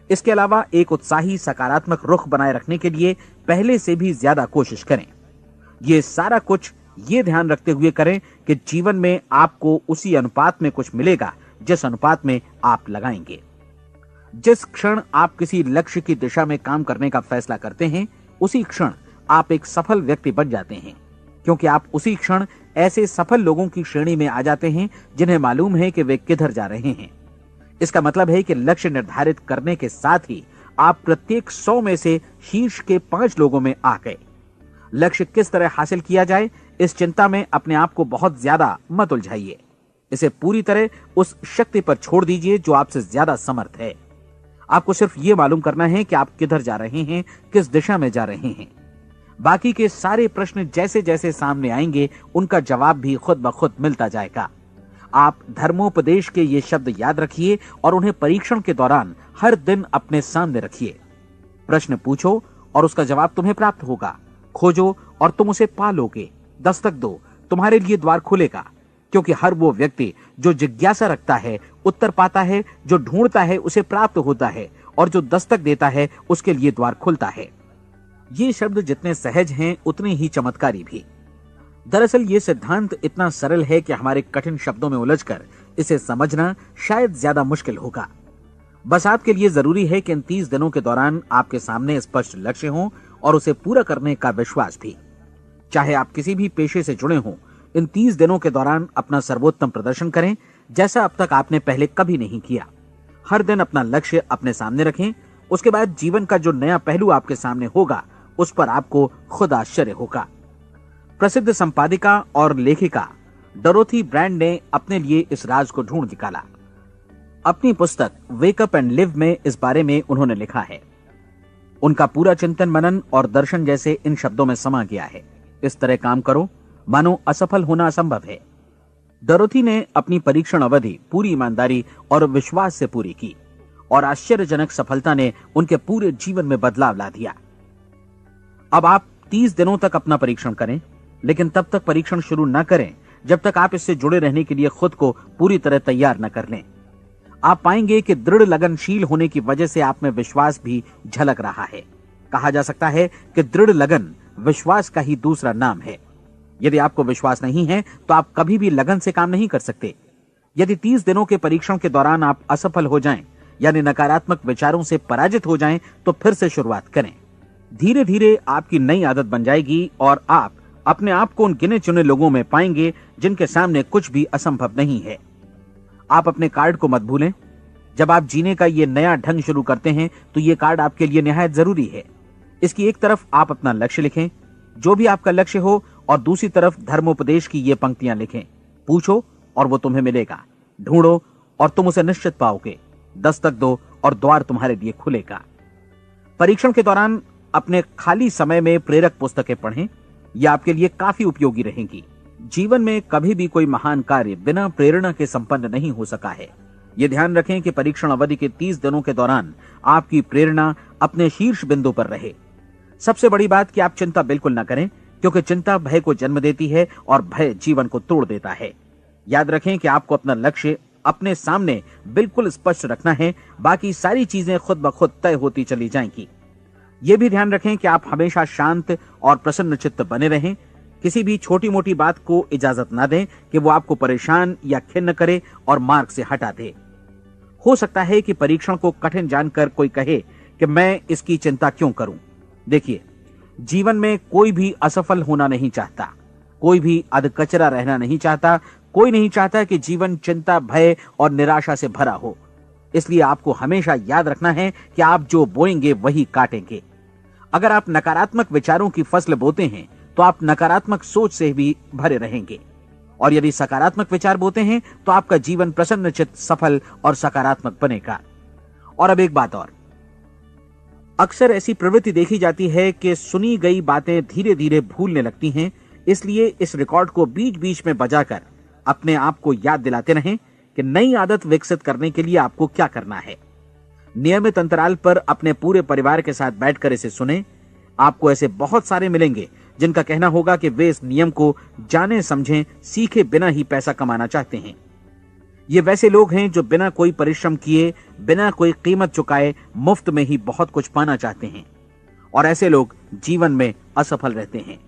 इसके अलावा एक उत्साही सकारात्मक रुख बनाए रखने के लिए पहले से भी ज्यादा कोशिश करें। ये सारा कुछ ये ध्यान रखते हुए करें कि जीवन में आपको उसी अनुपात में कुछ मिलेगा जिस अनुपात में आप लगाएंगे। जिस क्षण आप किसी लक्ष्य की दिशा में काम करने का फैसला करते हैं, उसी क्षण आप एक सफल व्यक्ति बन जाते हैं, क्योंकि आप उसी क्षण ऐसे सफल लोगों की श्रेणी में आ जाते हैं जिन्हें मालूम है कि वे किधर जा रहे हैं। इसका मतलब है कि लक्ष्य निर्धारित करने के साथ ही आप प्रत्येक 100 में से शीर्ष के 5 लोगों में आ गए। लक्ष्य किस तरह हासिल किया जाए, इस चिंता में अपने आप को बहुत ज्यादा मत उलझाइए। इसे पूरी तरह उस शक्ति पर छोड़ दीजिए जो आपसे ज्यादा समर्थ है। आपको सिर्फ ये मालूम करना है कि आप किधर जा रहे हैं, किस दिशा में जा रहे हैं। बाकी के सारे प्रश्न जैसे जैसे सामने आएंगे उनका जवाब भी खुद ब खुद मिलता जाएगा। आप धर्मोपदेश के ये शब्द याद रखिए और उन्हें परीक्षण के दौरान हर दिन अपने सामने रखिए। प्रश्न पूछो और उसका जवाब तुम्हें प्राप्त होगा। खोजो और तुम उसे पा लोगे। दस्तक दो, तुम्हारे लिए द्वार खुलेगा, क्योंकि हर वो व्यक्ति जो जिज्ञासा रखता है उत्तर पाता है, जो ढूंढता है उसे प्राप्त होता है, और जो दस्तक देता है उसके लिए द्वार खुलता है। ये शब्द जितने सहज हैं उतने ही चमत्कारी भी। दरअसल ये सिद्धांत इतना सरल है कि हमारे कठिन शब्दों में उलझकर इसे समझना शायद ज्यादा मुश्किल होगा। बस आपके लिए जरूरी है कि इन 30 दिनों के दौरान आपके सामने स्पष्ट लक्ष्य हो और उसे पूरा करने का विश्वास भी। चाहे आप किसी भी पेशे से जुड़े हों, इन 30 दिनों के दौरान अपना सर्वोत्तम प्रदर्शन करें, जैसा अब तक आपने पहले कभी नहीं किया। हर दिन अपना लक्ष्य अपने सामने रखें। उसके बाद जीवन का जो नया पहलू आपके सामने होगा उस पर आपको खुद आश्चर्य होगा। प्रसिद्ध संपादिका और लेखिका डोरोथी ब्रैंड ने अपने लिए इस राज को ढूंढ निकाला। अपनी पुस्तक वेक अप एंड लिव में इस बारे में उन्होंने लिखा है। उनका पूरा चिंतन मनन और दर्शन जैसे इन शब्दों में समा गया है। इस तरह काम करो मानो असफल होना असंभव है। डोरोथी ने अपनी परीक्षण अवधि पूरी ईमानदारी और विश्वास से पूरी की और आश्चर्यजनक सफलता ने उनके पूरे जीवन में बदलाव ला दिया। अब आप 30 दिनों तक अपना परीक्षण करें, लेकिन तब तक परीक्षण शुरू न करें जब तक आप इससे जुड़े रहने के लिए खुद को पूरी तरह तैयार न कर लें। आप पाएंगे कि दृढ़ लगनशील होने की वजह से आप में विश्वास भी झलक रहा है। कहा जा सकता है कि दृढ़ लगन विश्वास का ही दूसरा नाम है। यदि आपको विश्वास नहीं है तो आप कभी भी लगन से काम नहीं कर सकते। यदि 30 दिनों के परीक्षण के दौरान आप असफल हो जाएं, यानी नकारात्मक विचारों से पराजित हो जाएं, तो फिर से शुरुआत करें। धीरे धीरे आपकी नई आदत बन जाएगी और आप अपने आप को उन गिने चुने लोगों में पाएंगे जिनके सामने कुछ भी असंभव नहीं है। आप अपने कार्ड को मत भूलें। जब आप जीने का ये नया ढंग शुरू करते हैं तो ये कार्ड आपके लिए निहायत जरूरी है। इसकी एक तरफ आप अपना लक्ष्य लिखें, जो भी आपका लक्ष्य हो, और दूसरी तरफ धर्मोपदेश की ये पंक्तियां लिखें। पूछो और वो तुम्हें मिलेगा, ढूंढो और तुम उसे निश्चित पाओगे, दस्तक दो और द्वार तुम्हारे लिए खुलेगा। परीक्षण के दौरान अपने खाली समय में प्रेरक पुस्तकें पढ़ें। यह आपके लिए काफी उपयोगी रहेंगी। जीवन में कभी भी कोई महान कार्य बिना प्रेरणा के संपन्न नहीं हो सका है। यह ध्यान रखें कि परीक्षण अवधि के 30 दिनों के दौरान आपकी प्रेरणा अपने शीर्ष बिंदु पर रहे। सबसे बड़ी बात कि आप चिंता बिल्कुल न करें, क्योंकि चिंता भय को जन्म देती है और भय जीवन को तोड़ देता है। याद रखें कि आपको अपना लक्ष्य अपने सामने बिल्कुल स्पष्ट रखना है, बाकी सारी चीजें खुद ब खुद तय होती चली जाएंगी। यह भी ध्यान रखें कि आप हमेशा शांत और प्रसन्न चित्त बने रहें। किसी भी छोटी मोटी बात को इजाजत ना दें कि वो आपको परेशान या खिन्न करे और मार्ग से हटा दे। हो सकता है कि परीक्षण को कठिन जानकर कोई कहे कि मैं इसकी चिंता क्यों करूं। देखिए, जीवन में कोई भी असफल होना नहीं चाहता, कोई भी अधकचरा रहना नहीं चाहता, कोई नहीं चाहता कि जीवन चिंता, भय और निराशा से भरा हो। इसलिए आपको हमेशा याद रखना है कि आप जो बोएंगे वही काटेंगे। अगर आप नकारात्मक विचारों की फसल बोते हैं तो आप नकारात्मक सोच से भी भरे रहेंगे, और यदि सकारात्मक विचार बोते हैं तो आपका जीवन प्रसन्नचित्त, सफल और सकारात्मक बनेगा। और अब एक बात और, अक्सर ऐसी प्रवृत्ति देखी जाती है कि सुनी गई बातें धीरे धीरे भूलने लगती हैं। इसलिए इस रिकॉर्ड को बीच बीच में बजाकर अपने आप को याद दिलाते रहें कि नई आदत विकसित करने के लिए आपको क्या करना है। नियमित अंतराल पर अपने पूरे परिवार के साथ बैठकर इसे सुनें। आपको ऐसे बहुत सारे मिलेंगे जिनका कहना होगा कि वे इस नियम को जाने समझें सीखे बिना ही पैसा कमाना चाहते हैं। ये वैसे लोग हैं जो बिना कोई परिश्रम किए, बिना कोई कीमत चुकाए मुफ्त में ही बहुत कुछ पाना चाहते हैं, और ऐसे लोग जीवन में असफल रहते हैं।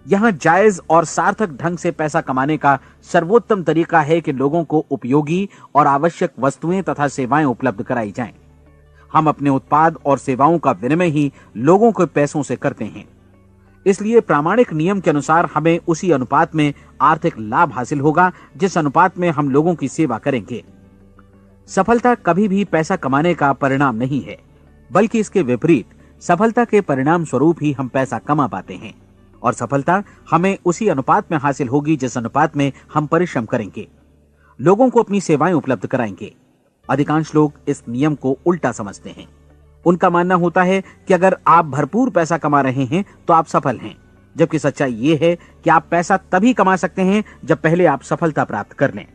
यहां जायज और सार्थक ढंग से पैसा कमाने का सर्वोत्तम तरीका है कि लोगों को उपयोगी और आवश्यक वस्तुएं तथा सेवाएं उपलब्ध कराई जाएं। हम अपने उत्पाद और सेवाओं का विनिमय ही लोगों के पैसों से करते हैं। इसलिए प्रामाणिक नियम के अनुसार हमें उसी अनुपात में आर्थिक लाभ हासिल होगा जिस अनुपात में हम लोगों की सेवा करेंगे। सफलता कभी भी पैसा कमाने का परिणाम नहीं है, बल्कि इसके विपरीत सफलता के परिणाम स्वरूप ही हम पैसा कमा पाते हैं, और सफलता हमें उसी अनुपात में हासिल होगी जिस अनुपात में हम परिश्रम करेंगे, लोगों को अपनी सेवाएं उपलब्ध कराएंगे। अधिकांश लोग इस नियम को उल्टा समझते हैं। उनका मानना होता है कि अगर आप भरपूर पैसा कमा रहे हैं तो आप सफल हैं, जबकि सच्चाई ये है कि आप पैसा तभी कमा सकते हैं जब पहले आप सफलता प्राप्त कर लें।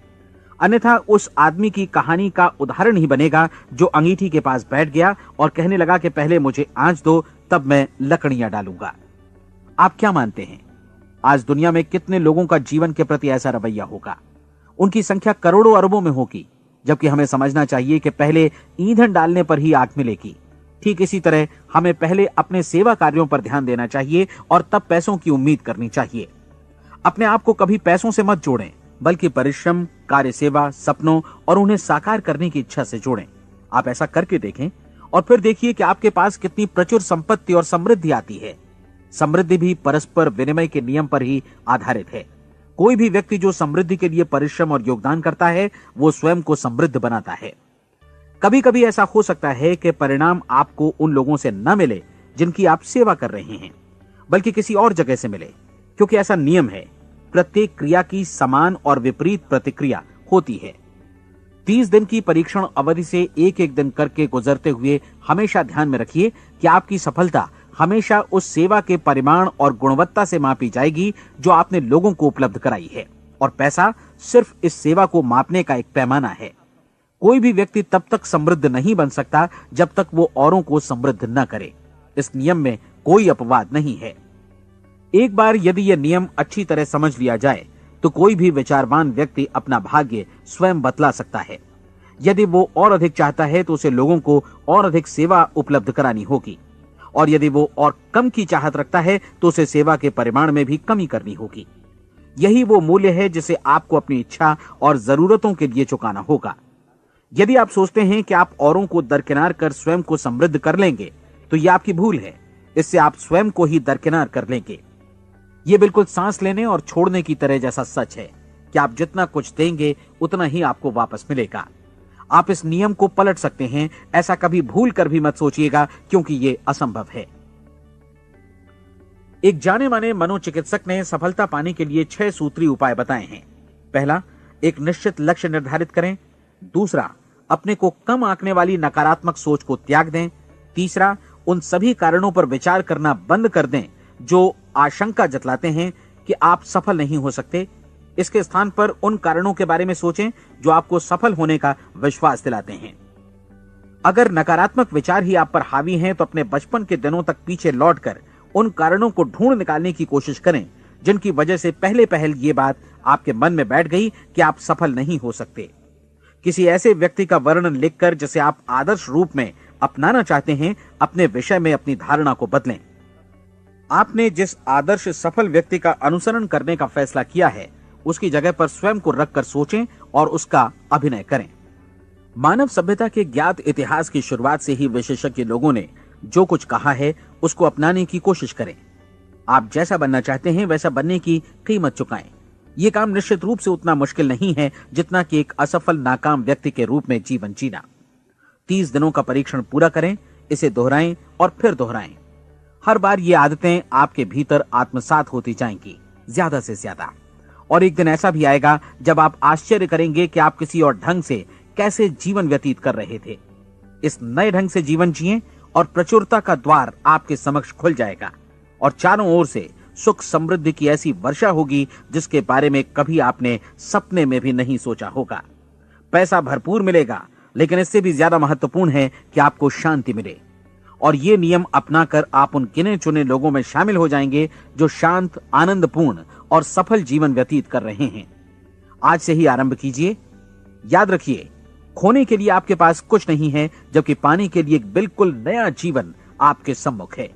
अन्यथा उस आदमी की कहानी का उदाहरण ही बनेगा जो अंगीठी के पास बैठ गया और कहने लगा कि पहले मुझे आंच दो, तब मैं लकड़ियां डालूंगा। आप क्या मानते हैं, आज दुनिया में कितने लोगों का जीवन के प्रति ऐसा रवैया होगा? उनकी संख्या करोड़ों अरबों में होगी, जबकि हमें समझना चाहिए कि पहले ईंधन डालने पर ही आग मिलेगी। ठीक इसी तरह हमें पहले अपने सेवा कार्यों पर ध्यान देना चाहिए और तब पैसों की उम्मीद करनी चाहिए। अपने आप को कभी पैसों से मत जोड़ें, बल्कि परिश्रम, कार्य सेवा, सपनों और उन्हें साकार करने की इच्छा से जोड़ें। आप ऐसा करके देखें और फिर देखिए कि आपके पास कितनी प्रचुर संपत्ति और समृद्धि आती है। समृद्धि भी परस्पर विनिमय के नियम पर ही आधारित है। कोई भी व्यक्ति जो समृद्धि के लिए परिश्रम और योगदान करता है, वो स्वयं को समृद्ध बनाता है। कभी कभी ऐसा हो सकता है कि परिणाम आपको उन लोगों से न मिले जिनकी आप सेवा कर रहे हैं, बल्कि किसी और जगह से मिले, क्योंकि ऐसा नियम है, प्रत्येक क्रिया की समान और विपरीत प्रतिक्रिया होती है। 30 दिन की परीक्षण अवधि से एक एक दिन करके गुजरते हुए हमेशा ध्यान में रखिए कि आपकी सफलता हमेशा उस सेवा के परिमाण और गुणवत्ता से मापी जाएगी जो आपने लोगों को उपलब्ध कराई है, और पैसा सिर्फ इस सेवा को मापने का एक पैमाना है। कोई भी व्यक्ति तब तक समृद्ध नहीं बन सकता जब तक वो औरों को समृद्ध न करे। इस नियम में कोई अपवाद नहीं है। एक बार यदि यह नियम अच्छी तरह समझ लिया जाए तो कोई भी विचारवान व्यक्ति अपना भाग्य स्वयं बतला सकता है। यदि वो और अधिक चाहता है तो उसे लोगों को और अधिक सेवा उपलब्ध करानी होगी, और यदि वो और कम की चाहत रखता है तो उसे सेवा के परिमाण में भी कमी करनी होगी। यही वो मूल्य है जिसे आपको अपनी इच्छा और जरूरतों के लिए चुकाना होगा। यदि आप सोचते हैं कि आप औरों को दरकिनार कर स्वयं को समृद्ध कर लेंगे तो यह आपकी भूल है। इससे आप स्वयं को ही दरकिनार कर लेंगे। यह बिल्कुल सांस लेने और छोड़ने की तरह जैसा सच है कि आप जितना कुछ देंगे उतना ही आपको वापस मिलेगा। आप इस नियम को पलट सकते हैं, ऐसा कभी भूल कर भी मत सोचिएगा, क्योंकि यह असंभव है। एक जाने माने मनोचिकित्सक ने सफलता पाने के लिए 6 सूत्री उपाय बताए हैं। पहला, एक निश्चित लक्ष्य निर्धारित करें। दूसरा, अपने को कम आंकने वाली नकारात्मक सोच को त्याग दें। तीसरा, उन सभी कारणों पर विचार करना बंद कर दें जो आशंका जतलाते हैं कि आप सफल नहीं हो सकते। इसके स्थान पर उन कारणों के बारे में सोचें जो आपको सफल होने का विश्वास दिलाते हैं। अगर नकारात्मक विचार ही आप पर हावी हैं तो अपने बचपन के दिनों तक पीछे लौटकर उन कारणों को ढूंढ निकालने की कोशिश करें जिनकी वजह से पहले पहल ये बात आपके मन में बैठ गई कि आप सफल नहीं हो सकते। किसी ऐसे व्यक्ति का वर्णन लिखकर जिसे आप आदर्श रूप में अपनाना चाहते हैं, अपने विषय में अपनी धारणा को बदलें। आपने जिस आदर्श सफल व्यक्ति का अनुसरण करने का फैसला किया है उसकी जगह पर स्वयं को रखकर सोचें और उसका अभिनय करें। मानव सभ्यता के ज्ञात इतिहास की शुरुआत से ही विशेषज्ञ लोगों ने जो कुछ कहा है उसको अपनाने की कोशिश करें। आप जैसा बनना चाहते हैं वैसा बनने की कीमत चुकाएं। यह काम निश्चित रूप से उतना मुश्किल नहीं है जितना कि एक असफल नाकाम व्यक्ति के रूप में जीवन जीना। 30 दिनों का परीक्षण पूरा करें, इसे दोहराएं और फिर दोहराएं। हर बार ये आदतें आपके भीतर आत्मसात होती जाएंगी, ज्यादा से ज्यादा। और एक दिन ऐसा भी आएगा जब आप आश्चर्य करेंगे कि आप किसी और ढंग से कैसे जीवन व्यतीत कर रहे थे। इस नए ढंग से जीवन जिएं और प्रचुरता का द्वार आपके समक्ष खुल जाएगा और चारों ओर से सुख समृद्धि की ऐसी वर्षा होगी जिसके बारे में कभी आपने सपने में भी नहीं सोचा होगा। पैसा भरपूर मिलेगा, लेकिन इससे भी ज्यादा महत्वपूर्ण है कि आपको शांति मिले। और ये नियम अपनाकर आप उन गिने चुने लोगों में शामिल हो जाएंगे जो शांत, आनंदपूर्ण और सफल जीवन व्यतीत कर रहे हैं। आज से ही आरंभ कीजिए। याद रखिए, खोने के लिए आपके पास कुछ नहीं है, जबकि पाने के लिए एक बिल्कुल नया जीवन आपके सम्मुख है।